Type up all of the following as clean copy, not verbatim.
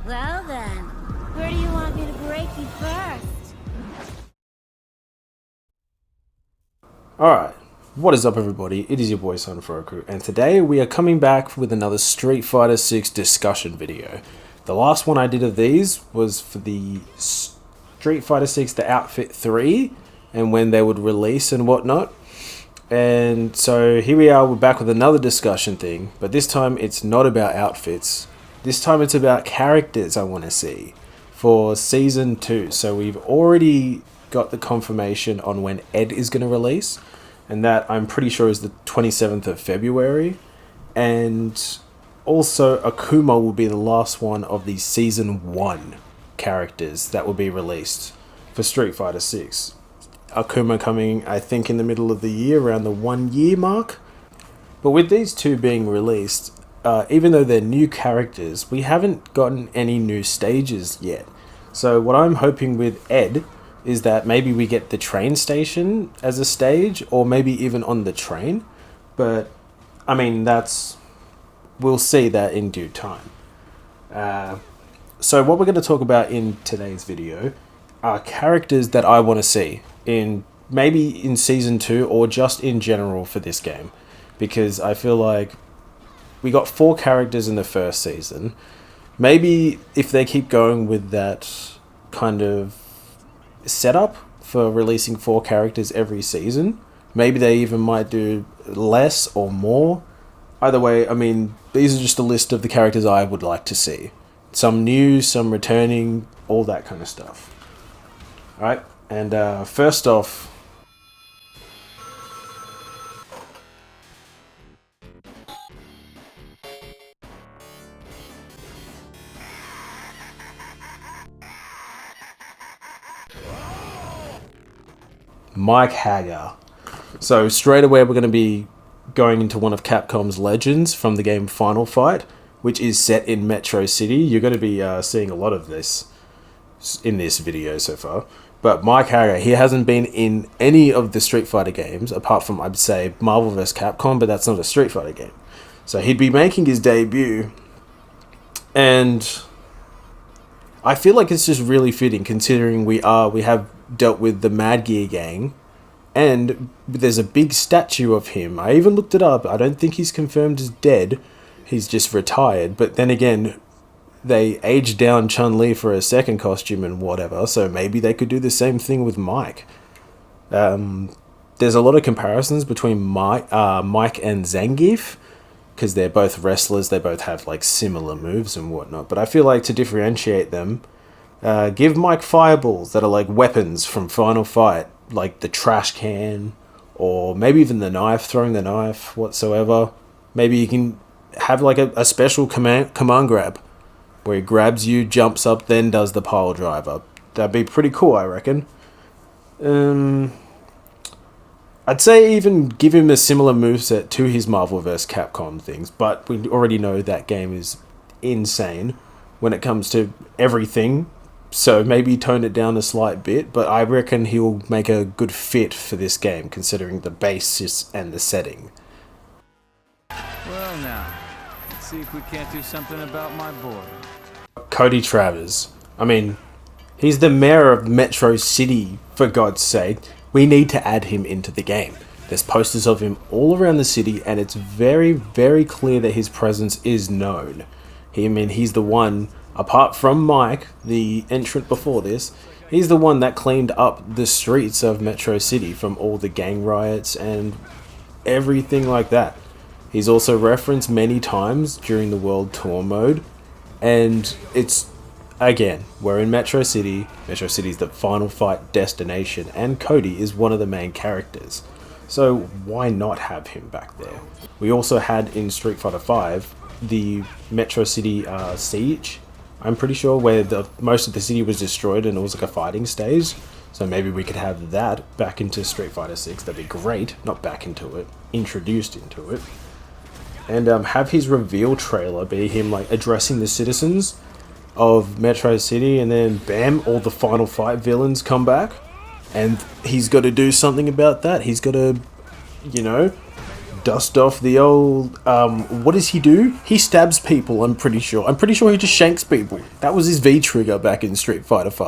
Well then, where do you want me to break you first? Alright, what is up everybody? It is your boy son Froku, and today we are coming back with another Street Fighter 6 discussion video. The last one I did of these was for the Street Fighter 6 the Outfit 3 and when they would release and whatnot. And so here we are, we're back with another discussion thing, but this time it's not about outfits. This time it's about characters I want to see for Season 2. So we've already got the confirmation on when Ed is going to release, and that I'm pretty sure is the 27th of February. And also Akuma will be the last one of the Season 1 characters that will be released for Street Fighter 6. Akuma coming, I think, in the middle of the year, around the 1 year mark. But with these two being released, even though they're new characters, we haven't gotten any new stages yet. So what I'm hoping with Ed is that maybe we get the train station as a stage, or maybe even on the train. But, I mean, we'll see that in due time. So what we're going to talk about in today's video are characters that I want to see maybe in Season 2 or just in general for this game. Because I feel like we got 4 characters in the first season. Maybe if they keep going with that kind of setup for releasing 4 characters every season, maybe they even might do less or more. Either way, I mean, these are just a list of the characters I would like to see. Some new, some returning, all that kind of stuff. Alright, and first off, Mike Haggar. So straight away we're going to be going into one of Capcom's legends from the game Final Fight, which is set in Metro City. You're going to be seeing a lot of this in this video so far. But Mike Haggar, he hasn't been in any of the Street Fighter games, apart from, I'd say, Marvel vs. Capcom, but that's not a Street Fighter game. So he'd be making his debut, and I feel like it's just really fitting, considering we have dealt with the Mad Gear gang, and there's a big statue of him. I even looked it up. I don't think he's confirmed as dead. He's just retired. But then again, they aged down Chun-Li for a second costume and whatever, so maybe they could do the same thing with Mike. There's a lot of comparisons between Mike and Zangief, because they're both wrestlers. They both have like similar moves and whatnot. But I feel like to differentiate them, give Mike fireballs that are like weapons from Final Fight, like the trash can, or maybe even the knife, throwing the knife, whatsoever. Maybe you can have like a special command grab, where he grabs you, jumps up, then does the pile driver. That'd be pretty cool, I reckon. I'd say even give him a similar moveset to his Marvel vs. Capcom things, but we already know that game is insane when it comes to everything. So maybe tone it down a slight bit, but I reckon he'll make a good fit for this game, considering the basis and the setting. Well now, let's see if we can't do something about my boy. Cody Travis. I mean, he's the mayor of Metro City, for God's sake. We need to add him into the game. There's posters of him all around the city, and it's very, very clear that his presence is known. He's the one, apart from Mike, the entrant before this, he's the one that cleaned up the streets of Metro City from all the gang riots and everything like that. He's also referenced many times during the World Tour mode, and it's, again, we're in Metro City. Metro City is the Final Fight destination, and Cody is one of the main characters. So why not have him back there? We also had in Street Fighter 5 the Metro City siege, I'm pretty sure, where most of the city was destroyed and it was like a fighting stage. So maybe we could have that back into Street Fighter 6. That'd be great. Not back into it, introduced into it. And have his reveal trailer be him like addressing the citizens of Metro City, and then bam, all the Final Fight villains come back, and he's got to do something about that. He's got to, dust off the old, what does he do? He stabs people, I'm pretty sure. I'm pretty sure he just shanks people. That was his V trigger back in Street Fighter V.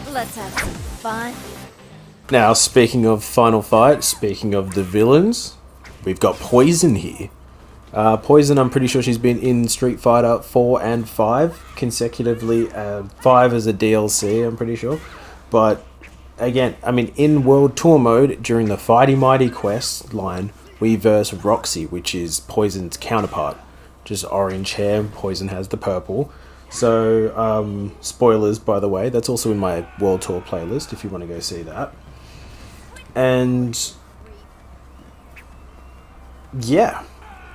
Let's have some fun. Now, speaking of Final Fight, speaking of the villains, we've got Poison here. Poison, I'm pretty sure she's been in Street Fighter 4 and 5 consecutively. 5 as a DLC, I'm pretty sure. But, again, I mean, in World Tour mode, during the Fighty Mighty quest line, we verse Roxy, which is Poison's counterpart. Just orange hair, Poison has the purple. So, spoilers, by the way, that's also in my World Tour playlist if you want to go see that. And, yeah.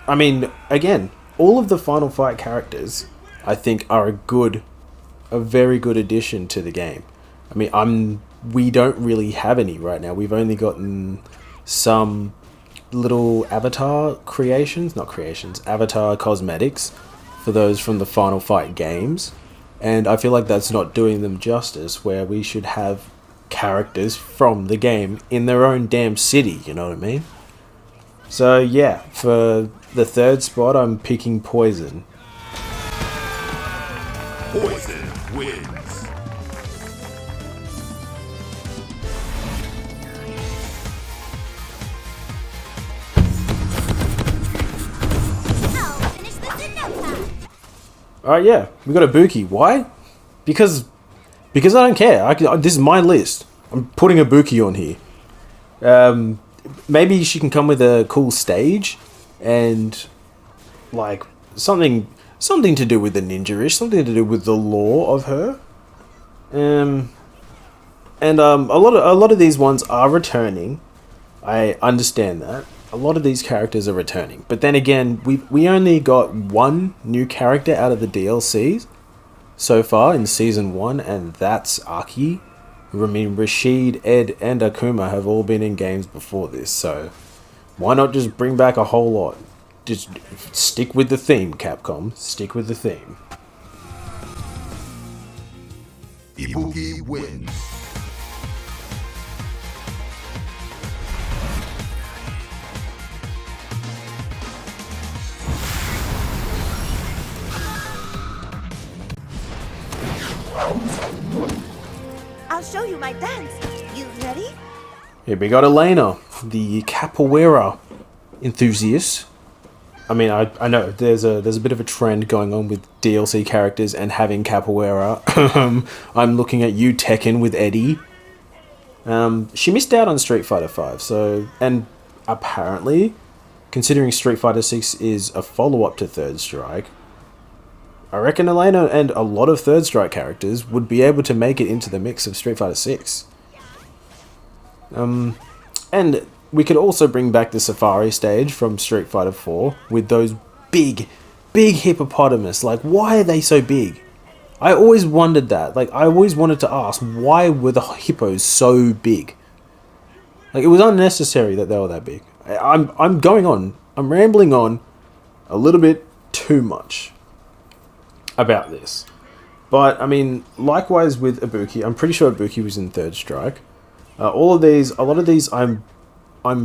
I mean, again, all of the Final Fight characters, I think, are a very good addition to the game. I mean, we don't really have any right now. We've only gotten some little avatar avatar cosmetics for those from the Final Fight games. And I feel like that's not doing them justice, where we should have characters from the game in their own damn city, you know what I mean? So yeah, for the third spot, I'm picking Poison. Poison wins. I'll finish this in no time. Alright, yeah, we got Ibuki. Why? Because I don't care. This is my list. I'm putting Ibuki on here. Maybe she can come with a cool stage and like something to do with the ninja-ish, something to do with the lore of her. And a lot of these ones are returning. I understand that. A lot of these characters are returning. But then again, we only got one new character out of the DLCs so far in Season 1, and that's Aki. I mean, Rashid, Ed, and Akuma have all been in games before this, so why not just bring back a whole lot? Just stick with the theme, Capcom. Stick with the theme. Ibuki wins. I'll show you my dance. You ready? Here we got Elena, the capoeira enthusiast. I mean, I know there's a bit of a trend going on with DLC characters and having capoeira. I'm looking at you, Tekken, with Eddie. She missed out on Street Fighter V, so, and apparently, considering Street Fighter 6 is a follow-up to Third Strike, I reckon Elena and a lot of Third Strike characters would be able to make it into the mix of Street Fighter 6. And we could also bring back the Safari stage from Street Fighter 4 with those big hippopotamus. Like, why are they so big? I always wondered that. Like, I always wanted to ask, why were the hippos so big? Like, it was unnecessary that they were that big. I'm going on. I'm rambling on a little bit too much about this. But, I mean, likewise with Ibuki, I'm pretty sure Ibuki was in Third Strike. A lot of these I'm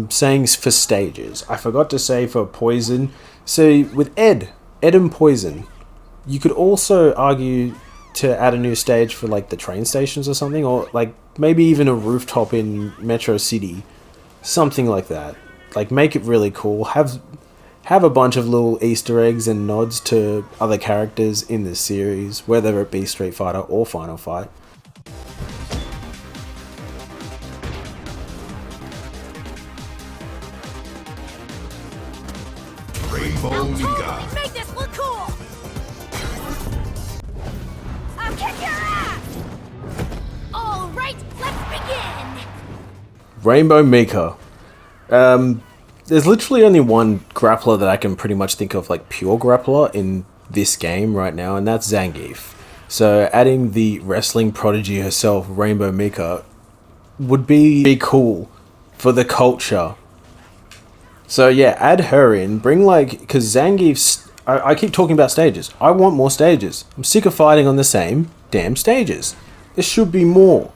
saying for stages. I forgot to say for Poison. So with Ed and Poison, you could also argue to add a new stage for like the train stations or something, or like maybe even a rooftop in Metro City, something like that. Like make it really cool. Have a bunch of little Easter eggs and nods to other characters in the series, whether it be Street Fighter or Final Fight. Rainbow Mika. Make this look cool. I'll kick your ass. All right, let's begin. Rainbow Mika. There's literally only one grappler that I can pretty much think of, like pure grappler in this game right now, and that's Zangief. So adding the wrestling prodigy herself, Rainbow Mika, would be cool for the culture. So yeah, add her in. Bring like, because Zangief's I keep talking about stages. I want more stages. I'm sick of fighting on the same damn stages. There should be more.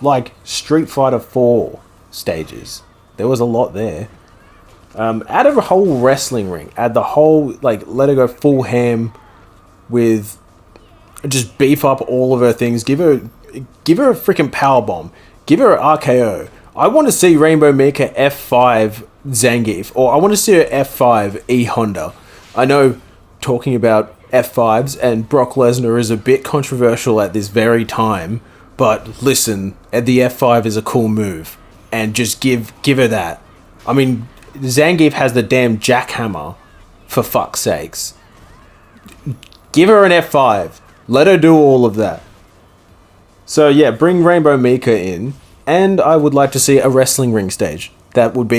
Like Street Fighter 4 stages. There was a lot there. Add a whole wrestling ring. Add the whole, like, let her go full ham with, just beef up all of her things. Give her a freaking power bomb. Give her an RKO. I want to see Rainbow Mika F5 Zangief, or I want to see her F5 E Honda. I know talking about F5s and Brock Lesnar is a bit controversial at this very time, but listen, the F5 is a cool move, and just give her that. I mean, Zangief has the damn jackhammer, for fuck's sakes. Give her an F5. Let her do all of that. So yeah, bring Rainbow Mika in, and I would like to see a wrestling ring stage. That would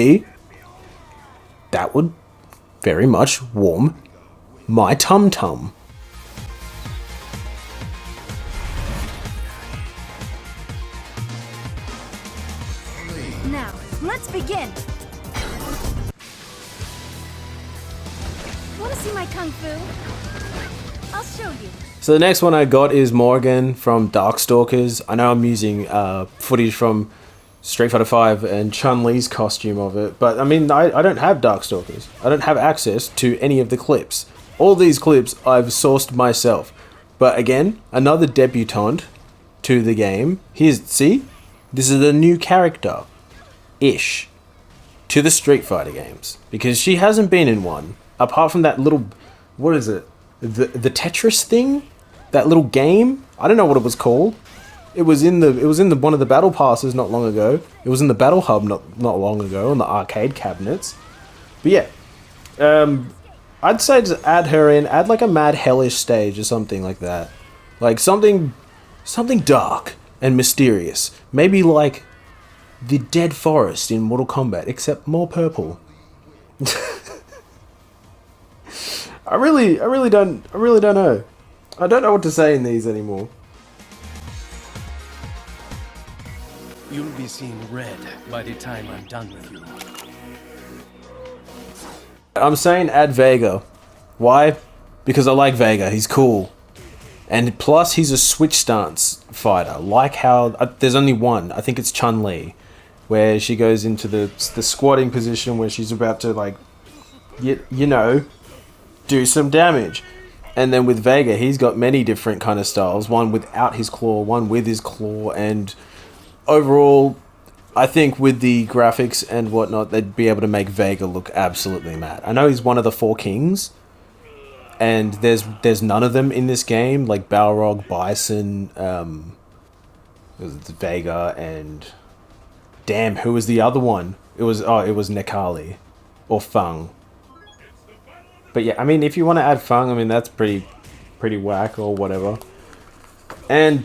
very much warm my tum-tum. Now, let's begin. Want to see my kung fu? I'll show you. So the next one I got is Morgan from Darkstalkers. I know I'm using footage from Street Fighter 5 and Chun-Li's costume of it, but I mean, I don't have Darkstalkers. I don't have access to any of the clips. All these clips I've sourced myself. But again, another debutante to the game. See? This is a new character-ish to the Street Fighter games. Because she hasn't been in one. Apart from that little, what is it? The Tetris thing? That little game? I don't know what it was called. It was in one of the battle passes not long ago. It was in the battle hub not long ago on the arcade cabinets. But yeah, I'd say just add her in. Add like a Mad Hellish stage or something like that. Like something dark and mysterious. Maybe like the Dead Forest in Mortal Kombat, except more purple. I really don't know. I don't know what to say in these anymore. You'll be seeing red by the time I'm done with you. I'm saying add Vega. Why? Because I like Vega. He's cool. And plus, he's a switch stance fighter. Like how... there's only one. I think it's Chun-Li. Where she goes into the squatting position where she's about to, like... You know... do some damage. And then with Vega, he's got many different kind of styles. One without his claw, one with his claw, and overall, I think with the graphics and whatnot, they'd be able to make Vega look absolutely mad. I know he's one of the 4 kings, and there's none of them in this game, like Balrog, Bison, Vega, and damn, who was the other one? It was Nekali or Fung. But yeah, I mean, if you want to add Fung, I mean, that's pretty whack or whatever. And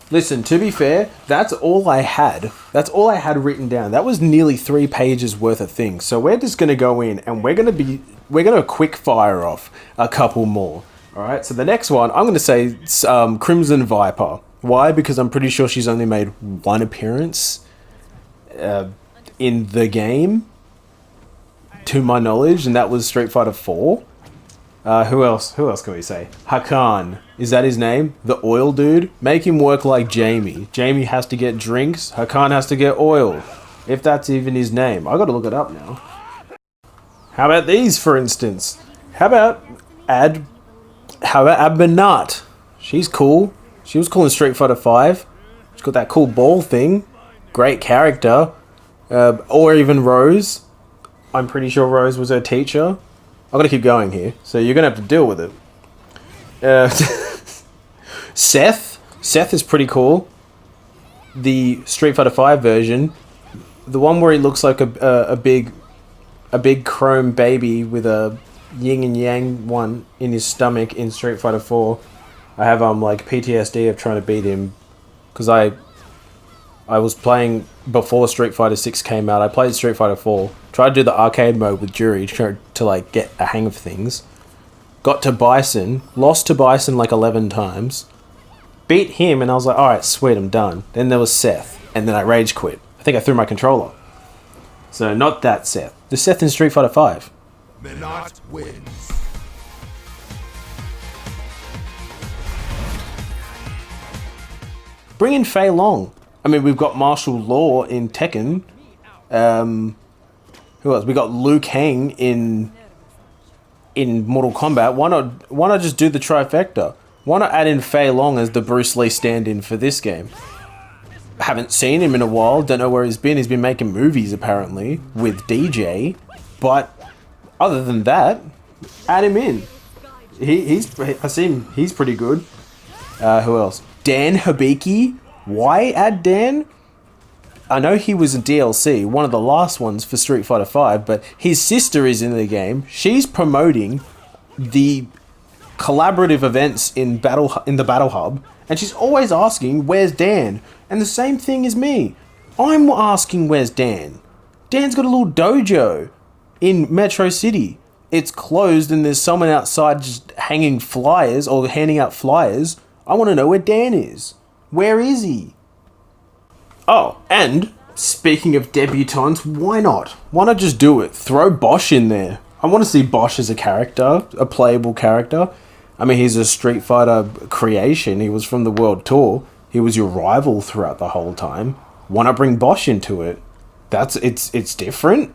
listen, to be fair, that's all I had. That's all I had written down. That was nearly 3 pages worth of things. So we're just going to go in and we're going to quick fire off a couple more. All right. So the next one, I'm going to say Crimson Viper. Why? Because I'm pretty sure she's only made 1 appearance in the game, to my knowledge, and that was Street Fighter 4. Who else can we say? Hakan. Is that his name? The oil dude? Make him work like Jamie. Jamie has to get drinks. Hakan has to get oil. If that's even his name. I gotta look it up now. How about these, for instance? How about Abinat? She's cool. She was cool in Street Fighter 5. She's got that cool ball thing. Great character. Or even Rose. I'm pretty sure Rose was her teacher. I'm going to keep going here, so you're going to have to deal with it. Seth is pretty cool. The Street Fighter 5 version, the one where he looks like a big chrome baby with a yin and yang one in his stomach in Street Fighter 4. I have like PTSD of trying to beat him because I was playing before Street Fighter 6 came out. I played Street Fighter 4. Tried to do the arcade mode with Jury to like get a hang of things. Got to Bison. Lost to Bison like 11 times. Beat him and I was like, alright, sweet, I'm done. Then there was Seth. And then I rage quit. I think I threw my controller. So not that Seth. The Seth in Street Fighter 5. Minot wins. Bring in Fei Long. I mean, we've got martial law in Tekken. Who else? We got Liu Kang in Mortal Kombat. Why not just do the trifecta? Why not add in Fei Long as the Bruce Lee stand-in for this game? I haven't seen him in a while. Don't know where he's been. He's been making movies apparently with DJ. But other than that, add him in. I see him. He's pretty good. Who else? Dan Hibiki. Why add Dan? I know he was in DLC, one of the last ones for Street Fighter V, but his sister is in the game. She's promoting the collaborative events in the Battle Hub, and she's always asking, "Where's Dan?" And the same thing as me. I'm asking, "Where's Dan?" Dan's got a little dojo in Metro City. It's closed, and there's someone outside just hanging flyers or handing out flyers. I want to know where Dan is. Where is he? Oh, and speaking of debutantes, why not? Why not just do it? Throw Bosch in there. I want to see Bosch as a character, a playable character. I mean, he's a Street Fighter creation. He was from the World Tour. He was your rival throughout the whole time. Why not bring Bosch into it? It's different.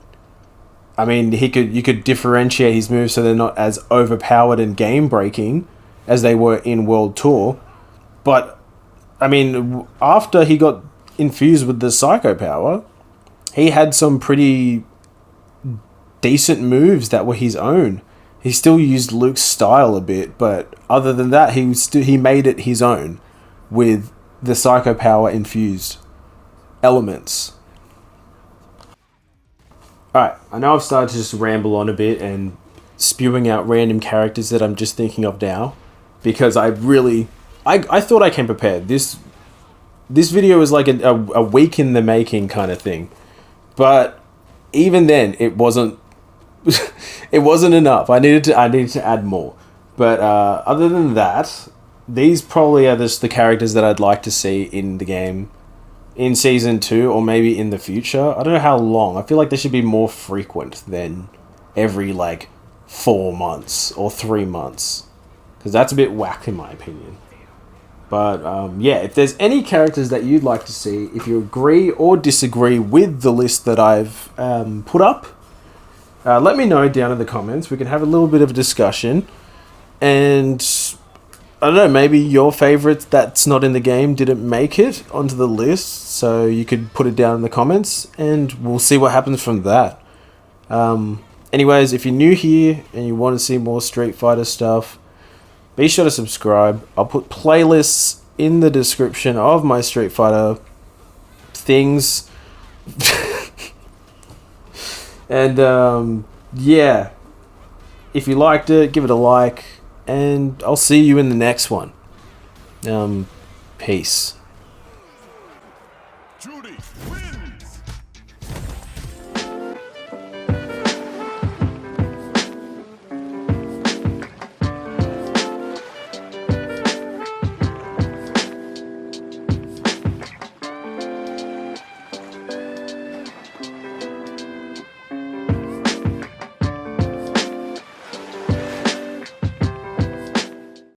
I mean, you could differentiate his moves so they're not as overpowered and game breaking as they were in World Tour. But I mean, after he got infused with the Psycho Power, he had some pretty decent moves that were his own. He still used Luke's style a bit, but other than that, he made it his own with the Psycho Power infused elements. Alright, I know I've started to just ramble on a bit and spewing out random characters that I'm just thinking of now, because I thought I came prepared. This video is like a week in the making kind of thing. But even then, it wasn't it wasn't enough. I needed to add more. But other than that, these probably are just the characters that I'd like to see in the game in Season 2 or maybe in the future. I don't know how long. I feel like they should be more frequent than every, 4 months or 3 months. Because that's a bit whack in my opinion. But, yeah, if there's any characters that you'd like to see, if you agree or disagree with the list that I've put up, let me know down in the comments. We can have a little bit of a discussion. And, I don't know, maybe your favourite that's not in the game didn't make it onto the list. So you could put it down in the comments and we'll see what happens from that. Anyways, if you're new here and you want to see more Street Fighter stuff, be sure to subscribe. I'll put playlists in the description of my Street Fighter things. And, yeah. If you liked it, give it a like. And I'll see you in the next one. Peace.